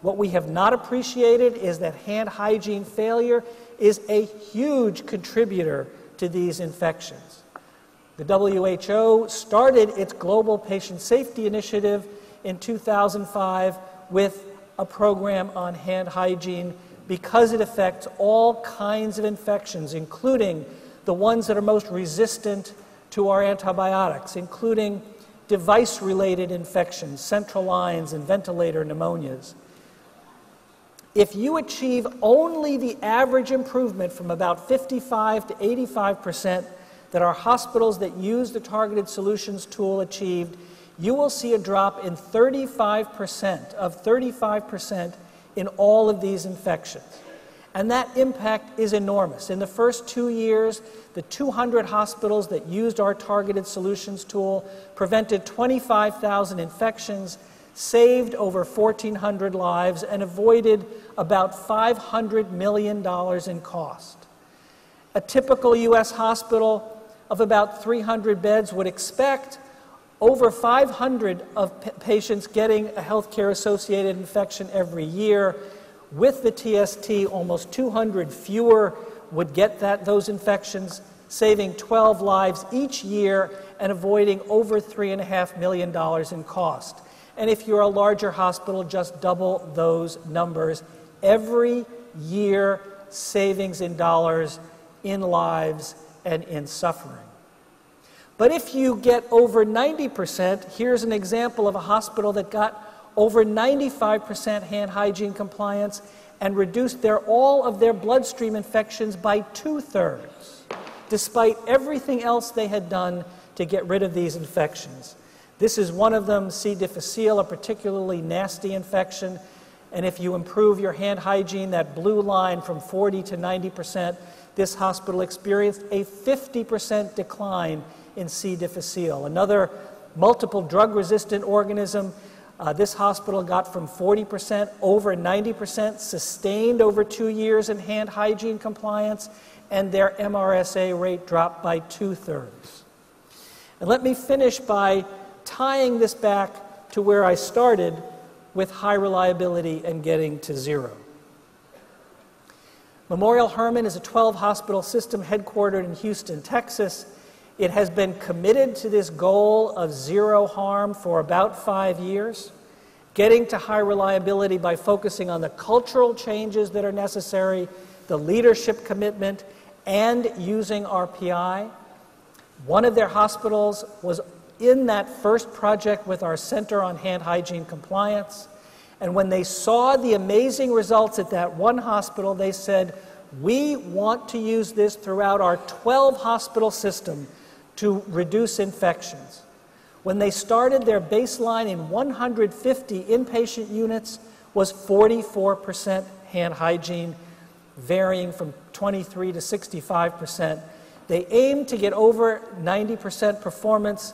Speaker 4: What we have not appreciated is that hand hygiene failure is a huge contributor to these infections. The WHO started its Global Patient Safety Initiative in 2005 with a program on hand hygiene because it affects all kinds of infections, including the ones that are most resistant to our antibiotics, including device-related infections, central lines and ventilator pneumonias. If you achieve only the average improvement from about 55 to 85% that our hospitals that use the Targeted Solutions tool achieved, you will see a drop in 35% in all of these infections. And that impact is enormous. In the first 2 years, the 200 hospitals that used our Targeted Solutions tool prevented 25,000 infections, saved over 1,400 lives, and avoided about $500 million in cost. A typical U.S. hospital of about 300 beds would expect over 500 of patients getting a healthcare-associated infection every year. With the TST, almost 200 fewer would get those infections, saving 12 lives each year and avoiding over $3.5 million in cost. And if you're a larger hospital, just double those numbers. Every year, savings in dollars, in lives, and in suffering. But if you get over 90%, here's an example of a hospital that got over 95% hand hygiene compliance and reduced all of their bloodstream infections by 2/3, despite everything else they had done to get rid of these infections. This is one of them, C. difficile, a particularly nasty infection. And if you improve your hand hygiene, that blue line from 40 to 90%, this hospital experienced a 50% decline in C. difficile. Another multiple drug-resistant organism, this hospital got from 40% over 90%, sustained over 2 years in hand hygiene compliance, and their MRSA rate dropped by 2/3. And let me finish by tying this back to where I started with high reliability and getting to zero. Memorial Hermann is a 12-hospital system headquartered in Houston, Texas. It has been committed to this goal of zero harm for about 5 years, getting to high reliability by focusing on the cultural changes that are necessary, the leadership commitment, and using RPI. One of their hospitals was in that first project with our Center on Hand Hygiene Compliance. And when they saw the amazing results at that one hospital, they said, we want to use this throughout our 12-hospital system to reduce infections. When they started, their baseline in 150 inpatient units was 44% hand hygiene, varying from 23 to 65%. They aimed to get over 90% performance.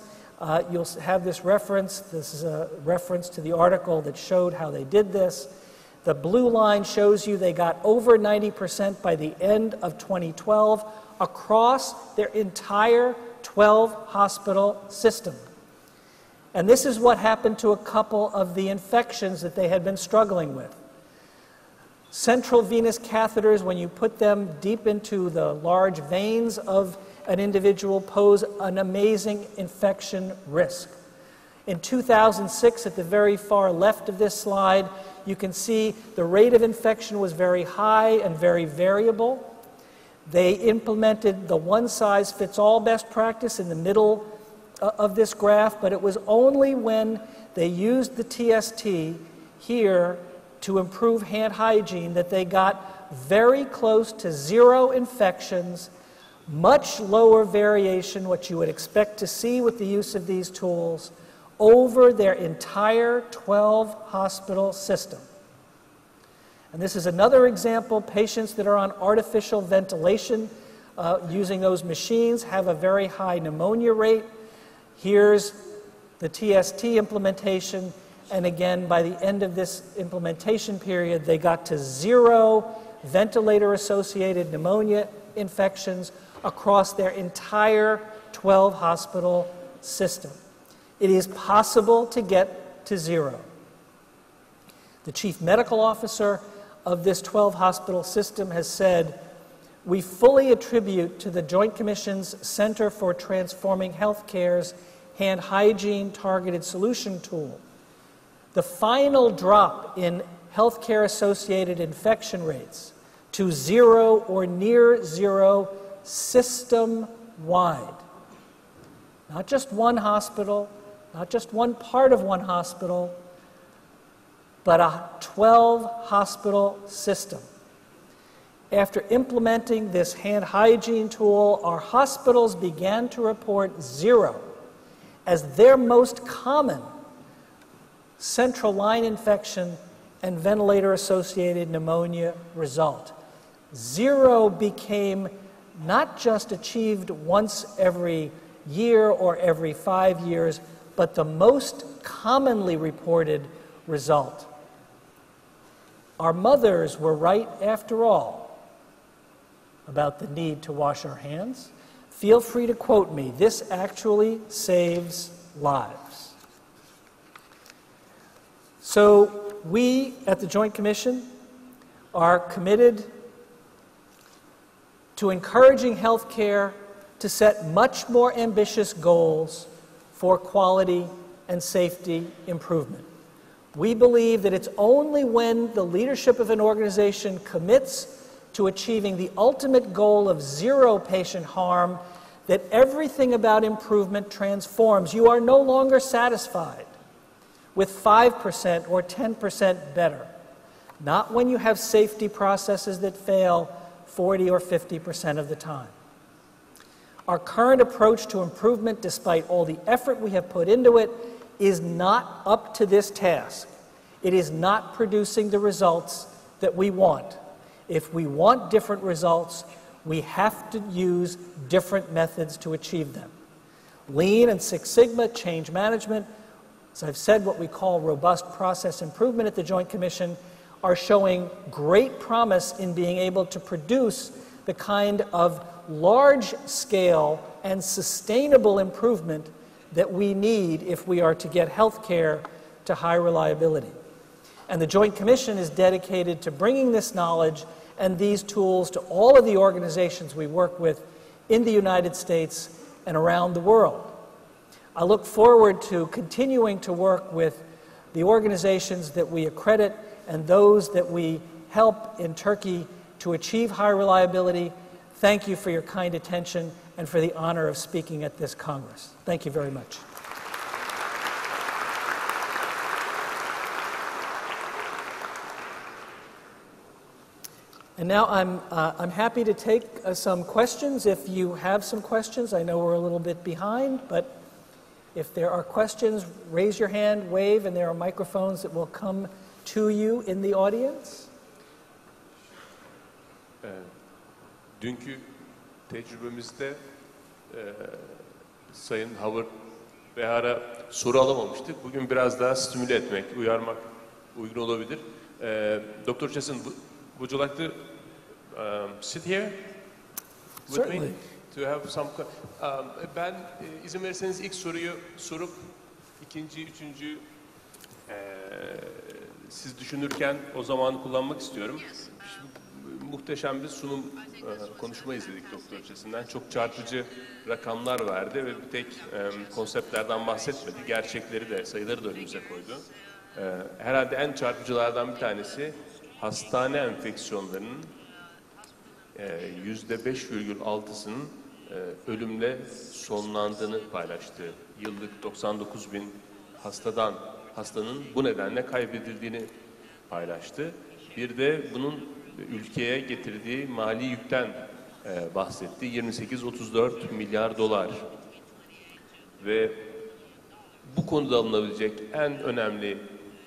Speaker 4: You'll have this reference. This is a reference to the article that showed how they did this. The blue line shows you they got over 90% by the end of 2012 across their entire 12-hospital system. And this is what happened to a couple of the infections that they had been struggling with. Central venous catheters, when you put them deep into the large veins of an individual, pose an amazing infection risk. In 2006, at the very far left of this slide, you can see the rate of infection was very high and very variable. They implemented the one-size-fits-all best practice in the middle of this graph, but it was only when they used the TST here to improve hand hygiene that they got very close to zero infections, much lower variation, what you would expect to see with the use of these tools, over their entire 12-hospital system. And this is another example. Patients that are on artificial ventilation using those machines have a very high pneumonia rate. Here's the TST implementation. And again, by the end of this implementation period, they got to zero ventilator-associated pneumonia infections across their entire 12-hospital system. It is possible to get to zero. The chief medical officer of this 12-hospital system has said, "We fully attribute to the Joint Commission's Center for Transforming Healthcare's hand hygiene targeted solution tool the final drop in healthcare-associated infection rates to zero or near zero system-wide." Not just one hospital, not just one part of one hospital, but a 12-hospital system. After implementing this hand hygiene tool, our hospitals began to report zero as their most common central line infection and ventilator-associated pneumonia result. Zero became not just achieved once every year or every 5 years, but the most commonly reported result. Our mothers were right after all about the need to wash our hands. Feel free to quote me. This actually saves lives. So we at the Joint Commission are committed to encouraging healthcare to set much more ambitious goals for quality and safety improvement. We believe that it's only when the leadership of an organization commits to achieving the ultimate goal of zero patient harm that everything about improvement transforms. You are no longer satisfied with 5% or 10% better. Not when you have safety processes that fail 40 or 50% of the time. Our current approach to improvement, despite all the effort we have put into it, is not up to this task. It is not producing the results that we want. If we want different results, we have to use different methods to achieve them. Lean and Six Sigma, change management, as I've said, what we call robust process improvement at the Joint Commission, are showing great promise in being able to produce the kind of large-scale and sustainable improvement that we need if we are to get health care to high reliability. And the Joint Commission is dedicated to bringing this knowledge and these tools to all of the organizations we work with in the United States and around the world. I look forward to continuing to work with the organizations that we accredit and those that we help in Turkey to achieve high reliability. Thank you for your kind attention and for the honor of speaking at this Congress. Thank you very much. And now I'm happy to take some questions if you have some questions. I know we're a little bit behind, but if there are questions, raise your hand, wave, and there are microphones that will come to you in the audience.
Speaker 3: Dünkü tecrübemizde Sayın Howard Behar'a soru alamamıştık. Bugün biraz daha stimüle etmek, uyarmak uygun olabilir. Dr. Chesson, would you like to sit here with
Speaker 4: Certainly.
Speaker 3: me to have some? Ben izin verirseniz ilk soruyu sorup ikinci, üçüncü siz düşünürken o zamanı kullanmak istiyorum. Muhteşem bir sunum konuşma izledik Dr. Chesson'dan. Çok çarpıcı rakamlar verdi ve bir tek konseptlerden bahsetmedi. Gerçekleri de, sayıları da önümüze koydu. Herhalde en çarpıcılardan bir tanesi hastane enfeksiyonlarının %5,6'sının ölümle sonlandığını paylaştı. Yıllık 99.000 hastanın bu nedenle kaybedildiğini paylaştı. Bir de bunun ülkeye getirdiği mali yükten bahsetti. 28-34 milyar dolar. Ve bu konuda alınabilecek en önemli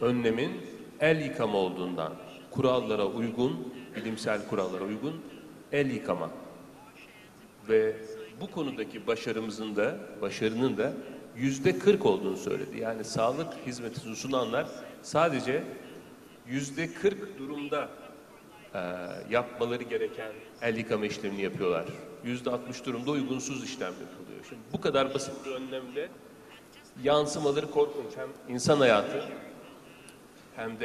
Speaker 3: önlemin el yıkama olduğundan, kurallara uygun, bilimsel kurallara uygun el yıkama. Ve bu konudaki başarının da %40 olduğunu söyledi. Yani sağlık hizmetini sunanlar sadece %40 durumda yapmaları gereken el yıkama işlemini yapıyorlar. %60 durumda uygunsuz işlem yapılıyor. Şimdi bu kadar basit bir önlemle yansımaları korkunç. Hem insan hayatı hem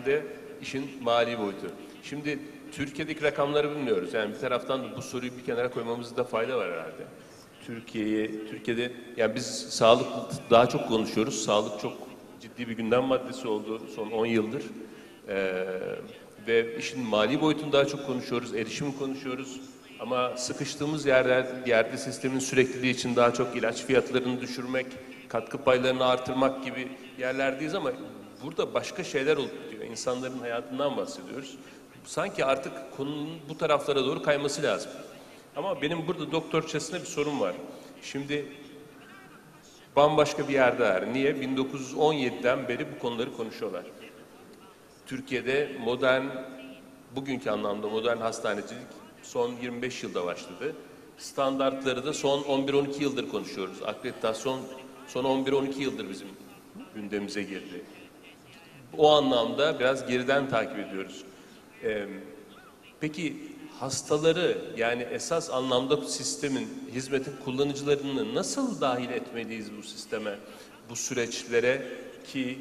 Speaker 3: de işin mali boyutu. Şimdi Türkiye'deki rakamları bilmiyoruz. Yani bir taraftan da bu soruyu bir kenara koymamızda fayda var herhalde. Türkiye'de yani biz sağlık daha çok konuşuyoruz. Sağlık çok ciddi bir gündem maddesi oldu son 10 yıldır. Ve işin mali boyutunu daha çok konuşuyoruz, erişimi konuşuyoruz. Ama sıkıştığımız yerde sistemin sürekliliği için daha çok ilaç fiyatlarını düşürmek, katkı paylarını artırmak gibi yerlerdeyiz ama burada başka şeyler oluyor. İnsanların hayatından bahsediyoruz. Sanki artık konunun bu taraflara doğru kayması lazım. Ama benim burada doktorçasına bir sorum var. Şimdi bambaşka bir yerdeler. Niye? 1917'den beri bu konuları konuşuyorlar. Türkiye'de bugünkü anlamda modern hastanecilik son 25 yılda başladı. Standartları da son 11-12 yıldır konuşuyoruz. Akreditasyon son 11-12 yıldır bizim gündemimize girdi. O anlamda biraz geriden takip ediyoruz. Peki hastaları yani esas anlamda sistemin, hizmetin kullanıcılarını nasıl dahil etmeliyiz bu sisteme, bu süreçlere ki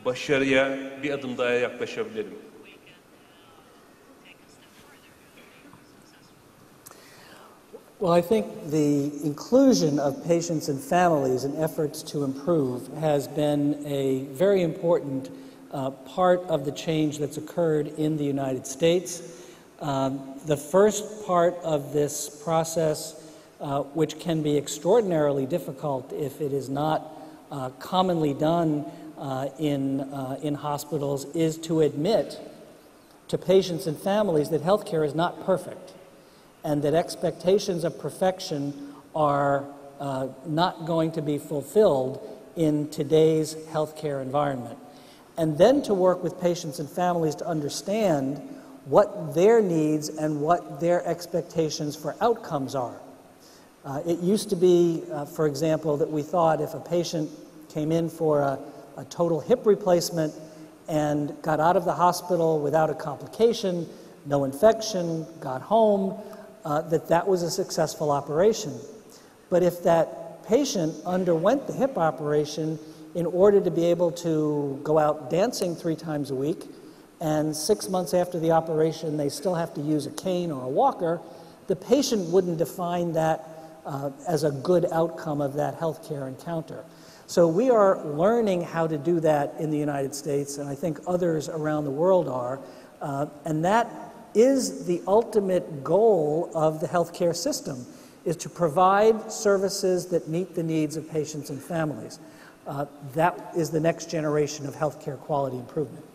Speaker 3: başarıya bir adım daha yaklaşabilirim?
Speaker 4: Well, I think the inclusion of patients and families in efforts to improve has been a very important part of the change that's occurred in the United States. The first part of this process, which can be extraordinarily difficult if it is not commonly done in hospitals, is to admit to patients and families that healthcare is not perfect, and that expectations of perfection are not going to be fulfilled in today's healthcare environment. And then to work with patients and families to understand what their needs and what their expectations for outcomes are. It used to be, for example, that we thought if a patient came in for a total hip replacement and got out of the hospital without a complication, no infection, got home, that was a successful operation. But if that patient underwent the hip operation in order to be able to go out dancing 3 times a week, and 6 months after the operation they still have to use a cane or a walker, the patient wouldn't define that as a good outcome of that healthcare encounter. So we are learning how to do that in the United States, and I think others around the world are, and that is the ultimate goal of the healthcare system, is to provide services that meet the needs of patients and families. That is the next generation of healthcare quality improvement.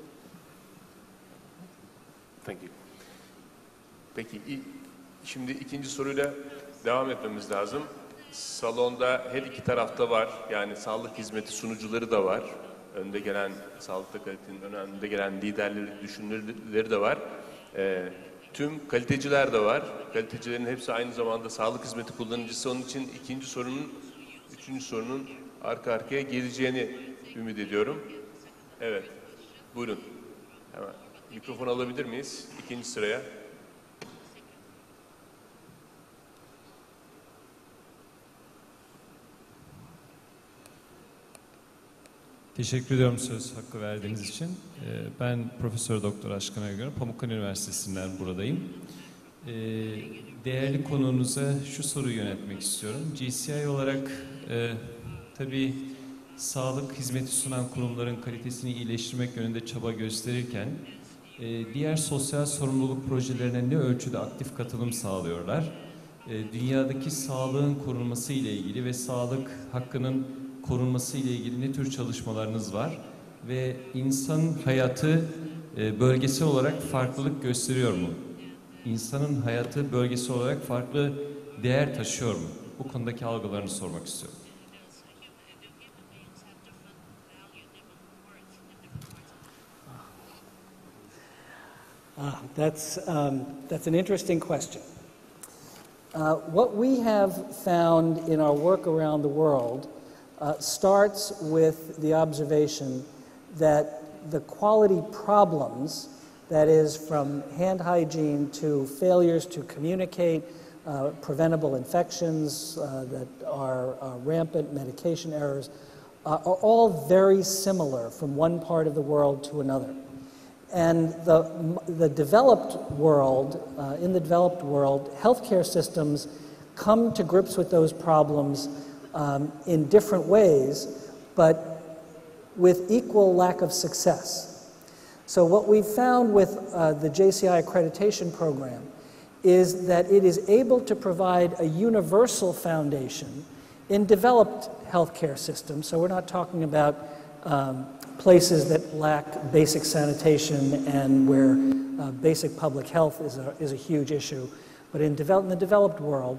Speaker 3: Thank you. Peki, şimdi ikinci soruyla devam etmemiz lazım. Salonda her iki tarafta var, yani sağlık hizmeti sunucuları da var. Önde gelen, sağlıkta kalitenin önünde gelen liderleri, düşünürleri de var. Tüm kaliteciler de var. Kalitecilerin hepsi aynı zamanda sağlık hizmeti kullanıcısı. Onun için üçüncü sorunun arka arkaya geleceğini ümit ediyorum. Evet, buyurun. Hemen mikrofon alabilir miyiz? İkinci sıraya.
Speaker 5: Teşekkür ediyorum söz hakkı verdiğiniz için. Ben Profesör Doktor Aşkın Aygün, Pamukkale Üniversitesi'nden buradayım. Değerli konuğunuza şu soruyu yöneltmek istiyorum. GCI olarak tabii sağlık hizmeti sunan kurumların kalitesini iyileştirmek yönünde çaba gösterirken diğer sosyal sorumluluk projelerine ne ölçüde aktif katılım sağlıyorlar? Dünyadaki sağlığın korunması ile ilgili ve sağlık hakkının korunması ile ilgili ne tür çalışmalarınız var? Ve insan hayatı bölgesel olarak farklılık gösteriyor mu? İnsanın hayatı bölgesel olarak farklı değer taşıyor mu? Bu konudaki algılarını sormak istiyorum.
Speaker 4: That's an interesting question. What we have found in our work around the world starts with the observation that the quality problems, that is from hand hygiene to failures to communicate, preventable infections that are rampant, medication errors, are all very similar from one part of the world to another. And the developed world, in the developed world, healthcare systems come to grips with those problems in different ways, but with equal lack of success. So what we've found with the JCI accreditation program is that it is able to provide a universal foundation in developed healthcare systems. So we're not talking about places that lack basic sanitation and where basic public health is a huge issue. But in the developed world,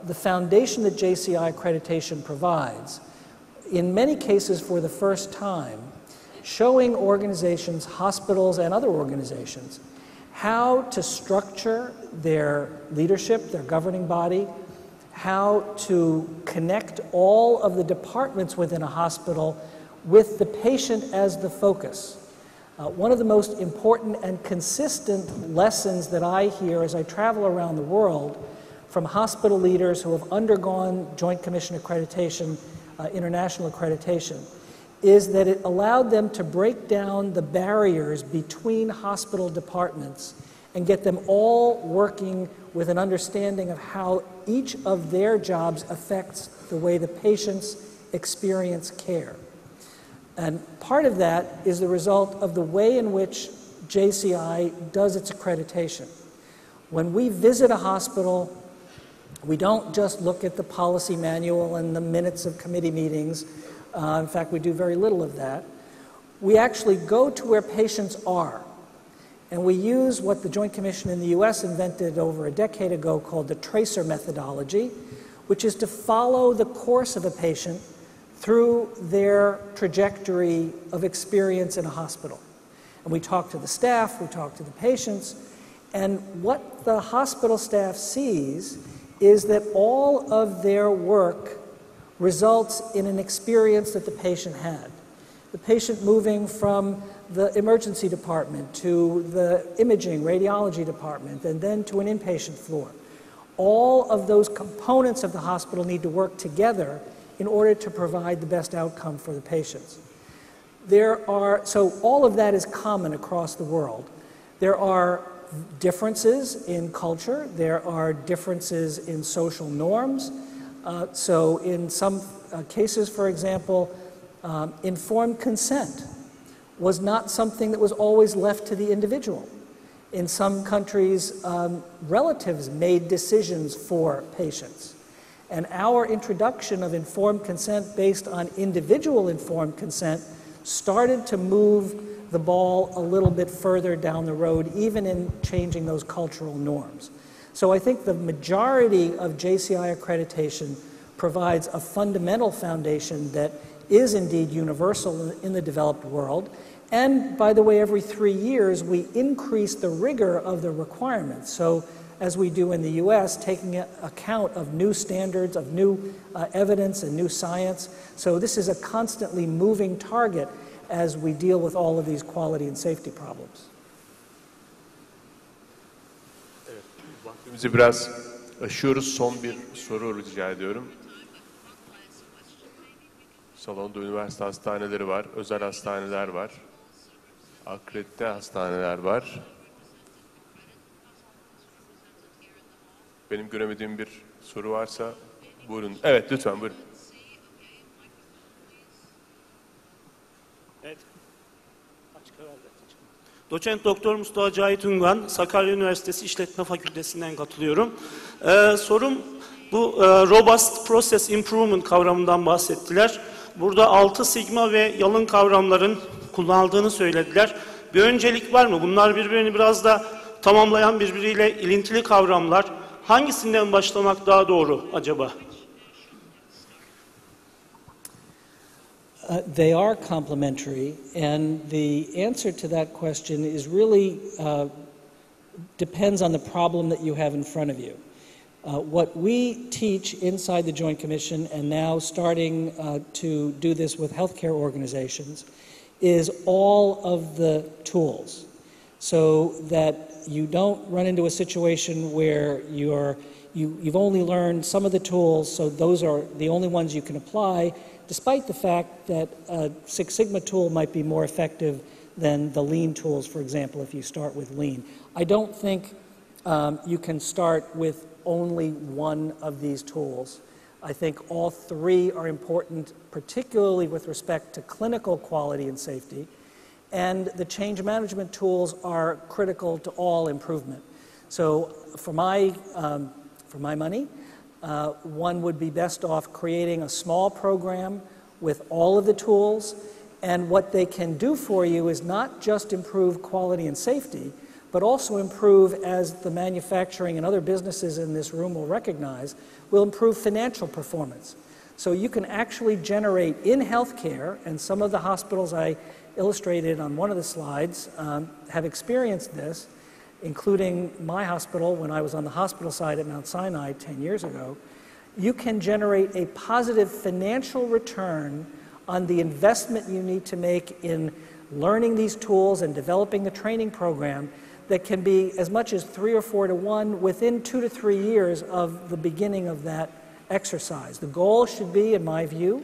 Speaker 4: the foundation that JCI accreditation provides, in many cases for the first time, showing organizations, hospitals, and other organizations how to structure their leadership, their governing body, how to connect all of the departments within a hospital with the patient as the focus. One of the most important and consistent lessons that I hear as I travel around the world from hospital leaders who have undergone Joint Commission accreditation, international accreditation, is that it allowed them to break down the barriers between hospital departments and get them all working with an understanding of how each of their jobs affects the way the patients experience care. And part of that is the result of the way in which JCI does its accreditation. When we visit a hospital, we don't just look at the policy manual and the minutes of committee meetings. In fact, we do very little of that. We actually go to where patients are. And we use what the Joint Commission in the US invented over a decade ago called the tracer methodology, which is to follow the course of a patient through their trajectory of experience in a hospital. And we talk to the staff, we talk to the patients, and what the hospital staff sees is that all of their work results in an experience that the patient had. The patient moving from the emergency department to the imaging, radiology department, and then to an inpatient floor. All of those components of the hospital need to work together in order to provide the best outcome for the patients. So all of that is common across the world. There are differences in culture, there are differences in social norms. So in some cases, for example, informed consent was not something that was always left to the individual. In some countries, relatives made decisions for patients. And our introduction of informed consent based on individual informed consent started to move the ball a little bit further down the road, even in changing those cultural norms. So I think the majority of JCI accreditation provides a fundamental foundation that is indeed universal in the developed world. And by the way, every 3 years, we increase the rigor of the requirements. So as we do in the US, taking account of new standards, of new evidence and new science. So this is a constantly moving target as we deal with all of these quality and safety problems.
Speaker 3: Evet, vaktimizi biraz aşıyoruz. Son bir soru rica ediyorum. Salonda üniversite hastaneleri var, özel hastaneler var, akredite hastaneler var. Benim göremediğim bir soru varsa buyurun. Evet, lütfen buyurun.
Speaker 6: Evet. Doçent Doktor Mustafa Cahit Üngan, Sakarya Üniversitesi İşletme Fakültesinden katılıyorum. Sorum bu Robust Process Improvement kavramından bahsettiler. Burada 6 sigma ve yalın kavramların kullanıldığını söylediler. Bir öncelik var mı? Bunlar birbirini biraz da tamamlayan, birbiriyle ilintili kavramlar. Hangisinden başlamak daha doğru acaba?
Speaker 4: They are complementary, and the answer to that question is really depends on the problem that you have in front of you. What we teach inside the Joint Commission, and now starting to do this with healthcare organizations, is all of the tools, so that you don't run into a situation where you've only learned some of the tools, so those are the only ones you can apply, despite the fact that a Six Sigma tool might be more effective than the lean tools, for example, if you start with lean. I don't think you can start with only one of these tools. I think all three are important, particularly with respect to clinical quality and safety, and the change management tools are critical to all improvement. So for my money, one would be best off creating a small program with all of the tools, and what they can do for you is not just improve quality and safety, but also improve, as the manufacturing and other businesses in this room will recognize, will improve financial performance. So you can actually generate in healthcare, and some of the hospitals I illustrated on one of the slides have experienced this, including my hospital when I was on the hospital side at Mount Sinai 10 years ago. You can generate a positive financial return on the investment you need to make in learning these tools and developing the training program that can be as much as 3 or 4 to 1 within 2 to 3 years of the beginning of that exercise. The goal should be, in my view,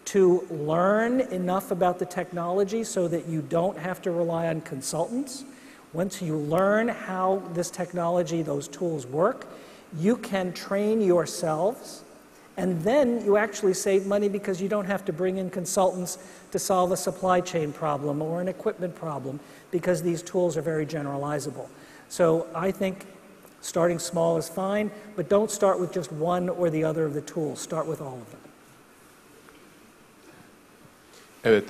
Speaker 4: to learn enough about the technology so that you don't have to rely on consultants. Once you learn how this technology, those tools work, you can train yourselves, and then you actually save money because you don't have to bring in consultants to solve a supply chain problem or an equipment problem, because these tools are very generalizable. So I think starting small is fine, but don't start with just one or the other of the tools. Start with all of them.
Speaker 3: Evet,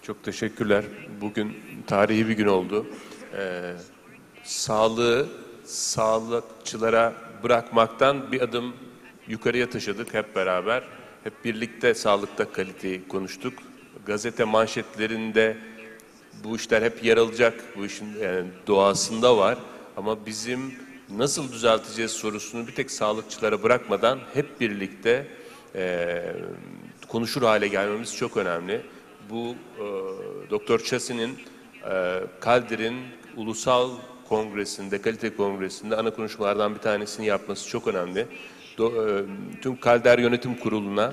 Speaker 3: çok teşekkürler. Bugün tarihi bir gün oldu. Sağlığı sağlıkçılara bırakmaktan bir adım yukarıya taşıdık hep beraber. Hep birlikte sağlıkta kaliteyi konuştuk. Gazete manşetlerinde bu işler hep yer alacak. Bu işin yani doğasında var. Ama bizim nasıl düzelteceğiz sorusunu bir tek sağlıkçılara bırakmadan hep birlikte konuşur hale gelmemiz çok önemli. Bu Doktor Chassin'in Kalder'in Ulusal Kongresinde, Kalite Kongresi'nde ana konuşmalardan bir tanesini yapması çok önemli. Tüm Kalder Yönetim Kurulu'na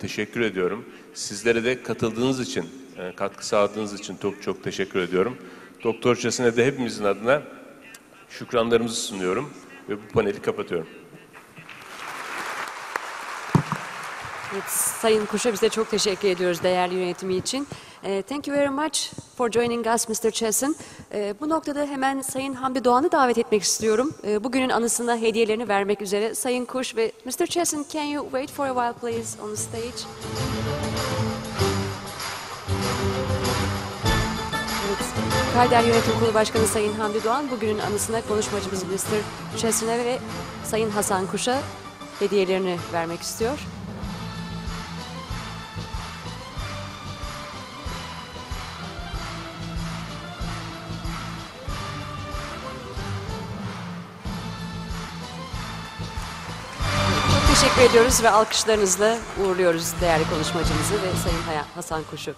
Speaker 3: teşekkür ediyorum. Sizlere de katıldığınız için, katkı sağladığınız için çok çok teşekkür ediyorum. Doktor Chassin'e de hepimizin adına şükranlarımızı sunuyorum ve bu paneli kapatıyorum.
Speaker 2: Evet, Sayın Kuş'a biz de çok teşekkür ediyoruz değerli yönetimi için. Thank you very much for joining us, Mr. Chassin. Bu noktada hemen Sayın Hamdi Doğan'ı davet etmek istiyorum. Bugünün anısına hediyelerini vermek üzere. Sayın Kuş ve Mr. Chassin, can you wait for a while please on the stage? Evet, Kalder Yönetim Kurulu Başkanı Sayın Hamdi Doğan bugünün anısına konuşmacımız Mr. Chassin'e ve Sayın Hasan Kuş'a hediyelerini vermek istiyor. Teşekkür ediyoruz ve alkışlarınızla uğurluyoruz değerli konuşmacımızı ve Sayın Hasan Kuş'u.